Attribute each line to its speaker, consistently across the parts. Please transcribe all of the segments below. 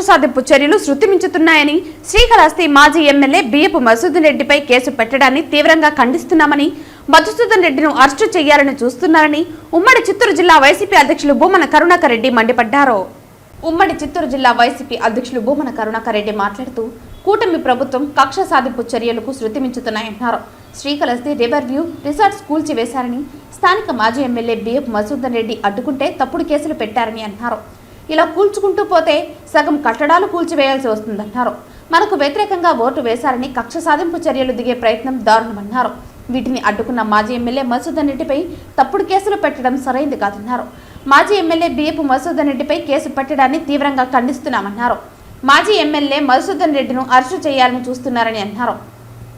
Speaker 1: సాధింపు చర్యలు శృతిమించుతున్నాయని శ్రీకాళహస్తి మాజీ ఎమ్మెల్యే బియ్యపు మధుసూదన్ రెడ్డిపై కేసు పెట్టడాన్ని తీవ్రంగా ఖండిస్తున్నామని, మధుసూదన్ రెడ్డిని అరెస్టు చేయాలని చూస్తున్నారని ఉమ్మడి చిత్తూరు జిల్లా వైసీపీ అధ్యక్షులు భూమన కరుణాకర్ రెడ్డి మండిపడ్డారు. ఉమ్మడి చిత్తూరు జిల్లా వైసీపీ అధ్యక్షులు భూమన కరుణాకర్ రెడ్డి మాట్లాడుతూ, కూటమి ప్రభుత్వం కక్ష సాధింపు చర్యలకు శృతిమించుతున్నాయన్నారు. శ్రీకాళహస్తి రివర్వ్యూ రిసార్ట్స్ కూల్చివేశారని, స్థానిక మాజీ ఎమ్మెల్యే బియ్యపు మధుసూదన్ రెడ్డి అడ్డుకుంటే తప్పుడు కేసులు పెట్టారని అన్నారు. ఇలా కూల్చుకుంటూ పోతే సగం కట్టడాలు కూల్చివేయాల్సి వస్తుందన్నారు. మనకు వ్యతిరేకంగా ఓటు వేశారని కక్ష సాధింపు చర్యలు దిగే ప్రయత్నం దారుణమన్నారు. వీటిని అడ్డుకున్న మాజీ ఎమ్మెల్యే మధుసూదన్ రెడ్డిపై తప్పుడు కేసులు పెట్టడం సరైంది కాదన్నారు. మాజీ ఎమ్మెల్యే బియ్యపు మధుసూదన్ రెడ్డిపై కేసు పెట్టడాన్ని తీవ్రంగా ఖండిస్తున్నామన్నారు. మాజీ ఎమ్మెల్యే మధుసూదన్ రెడ్డిను అరెస్టు చేయాలని చూస్తున్నారని అన్నారు.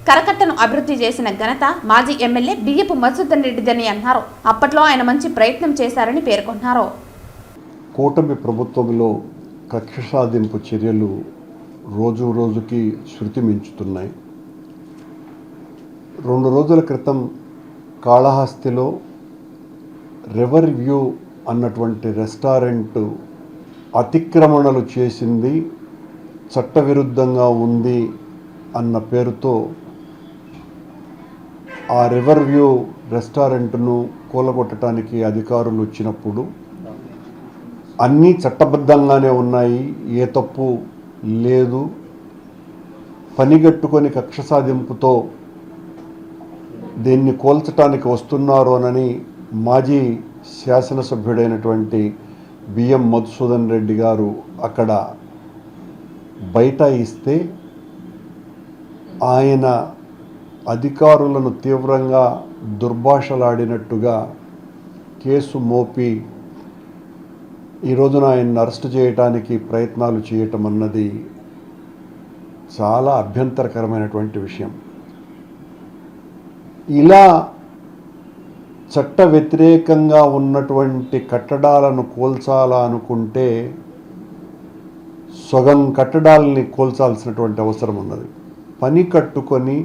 Speaker 1: కరకట్టను అభివృద్ధి చేసిన ఘనత మాజీ ఎమ్మెల్యే బియ్యపు మధుసూదన్ రెడ్డిదని అన్నారు. అప్పట్లో ఆయన మంచి ప్రయత్నం చేశారని పేర్కొన్నారు.
Speaker 2: కూటమి ప్రభుత్వంలో కక్ష సాధింపు చర్యలు రోజు రోజుకి శృతి మించుతున్నాయి. 2 రోజుల క్రితం కాళహస్తిలో రివర్వ్యూ అన్నటువంటి రెస్టారెంట్ అతిక్రమణలు చేసింది చట్టవిరుద్ధంగా ఉంది అన్న పేరుతో ఆ రివర్వ్యూ రెస్టారెంట్ను కూలగొట్టడానికి అధికారులు వచ్చినప్పుడు అన్నీ చట్టబద్ధంగానే ఉన్నాయి, ఏ తప్పు లేదు, పనిగట్టుకొని కక్ష సాధింపుతో దీన్ని కోల్చటానికి వస్తున్నారు అని మాజీ శాసనసభ్యుడైనటువంటి బియ్యం మధుసూదన్ రెడ్డి గారు అక్కడ బైఠాయిస్తే ఆయన అధికారులను తీవ్రంగా దుర్భాషలాడినట్టుగా కేసు మోపి ఈ రోజున ఆయన్ని అరెస్ట్ చేయడానికి ప్రయత్నాలు చేయటం అన్నది చాలా అభ్యంతరకరమైనటువంటి విషయం. ఇలా చట్ట వ్యతిరేకంగా ఉన్నటువంటి కట్టడాలను కూల్చాలా అనుకుంటే సగం కట్టడాలని కూల్చాల్సినటువంటి అవసరం ఉన్నది. పని కట్టుకొని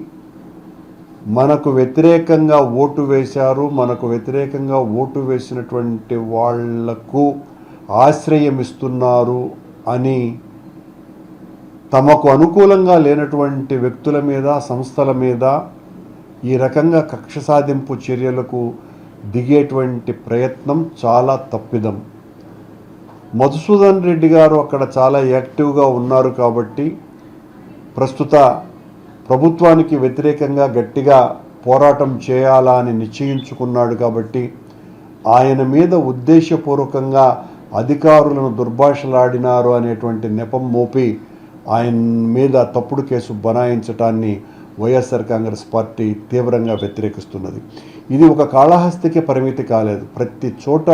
Speaker 2: మనకు వ్యతిరేకంగా ఓటు వేశారు, మనకు వ్యతిరేకంగా ఓటు వేసినటువంటి వాళ్లకు ఆశ్రయం ఇస్తున్నారు అని తమకు అనుకూలంగా లేనటువంటి వ్యక్తుల మీద, సంస్థల మీద ఈ రకంగా కక్ష సాధింపు చర్యలకు దిగేటువంటి ప్రయత్నం చాలా తప్పిదం. మధుసూదన్ రెడ్డి గారు అక్కడ చాలా యాక్టివ్గా ఉన్నారు కాబట్టి, ప్రస్తుత ప్రభుత్వానికి వ్యతిరేకంగా గట్టిగా పోరాటం చేయాలా అని నిశ్చయించుకున్నాడు కాబట్టి, ఆయన మీద ఉద్దేశపూర్వకంగా అధికారులను దుర్భాషలాడినారు అనేటువంటి నెపం మోపి ఆయన మీద తప్పుడు కేసు బనాయించటాన్ని వైఎస్ఆర్ కాంగ్రెస్ పార్టీ తీవ్రంగా వ్యతిరేకిస్తున్నది. ఇది ఒక కాళహస్తికి పరిమితి కాలేదు, ప్రతి చోట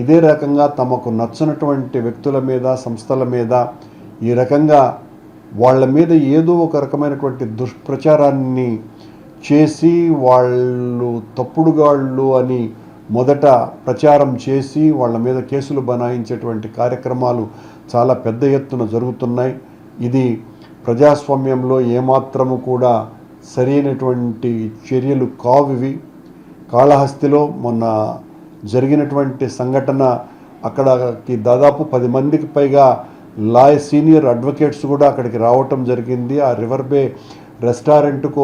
Speaker 2: ఇదే రకంగా తమకు నచ్చినటువంటి వ్యక్తుల మీద, సంస్థల మీద ఈ రకంగా వాళ్ళ మీద ఏదో ఒక రకమైనటువంటి దుష్ప్రచారాన్ని చేసి వాళ్ళు తప్పుడుగాళ్ళు అని మొదట ప్రచారం చేసి వాళ్ళ మీద కేసులు బనాయించేటువంటి కార్యక్రమాలు చాలా పెద్ద ఎత్తున జరుగుతున్నాయి. ఇది ప్రజాస్వామ్యంలో ఏమాత్రము కూడా సరైనటువంటి చర్యలు కావివి. కాళహస్తిలో మొన్న జరిగినటువంటి సంఘటన, అక్కడికి దాదాపు 10 మందికి పైగా సీనియర్ అడ్వకేట్స్ కూడా అక్కడికి రావటం జరిగింది. ఆ రివర్ బే రెస్టారెంట్కు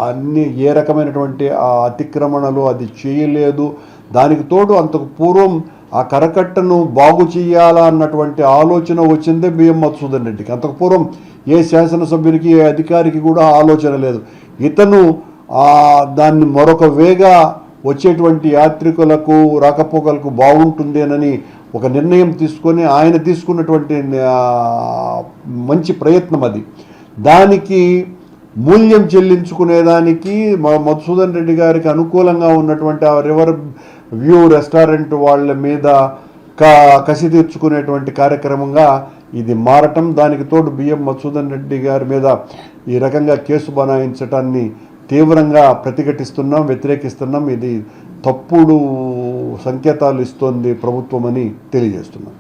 Speaker 2: అన్ని ఏ రకమైనటువంటి ఆ అతిక్రమణలు అది చేయలేదు. దానికి తోడు అంతకు పూర్వం ఆ కరకట్టను బాగు చేయాలా అన్నటువంటి ఆలోచన వచ్చిందే బియ్యం మధుసూదన్ రెడ్డికి. అంతకు పూర్వం ఏ శాసనసభ్యునికి, ఏ అధికారికి కూడా ఆలోచన లేదు. ఇతను దాన్ని మరొక వేగా వచ్చేటువంటి యాత్రికులకు, రాకపోకలకు బాగుంటుందేనని ఒక నిర్ణయం తీసుకొని ఆయన తీసుకున్నటువంటి మంచి ప్రయత్నం అది. దానికి మూల్యం చెల్లించుకునేదానికి మధుసూదన్ రెడ్డి గారికి అనుకూలంగా ఉన్నటువంటి ఆ రివర్ వ్యూ రెస్టారెంట్ వాళ్ళ మీద కసి తీర్చుకునేటువంటి కార్యక్రమంగా ఇది మారటం, దానికి తోడు బియ్యం మధుసూదన్ రెడ్డి గారి మీద ఈ రకంగా కేసు బనాయించటాన్ని తీవ్రంగా ప్రతిఘటిస్తున్నాం, వ్యతిరేకిస్తున్నాం. ఇది తప్పుడు సంకేతాలు ఇస్తోంది ప్రభుత్వం అని తెలియజేస్తున్నాం.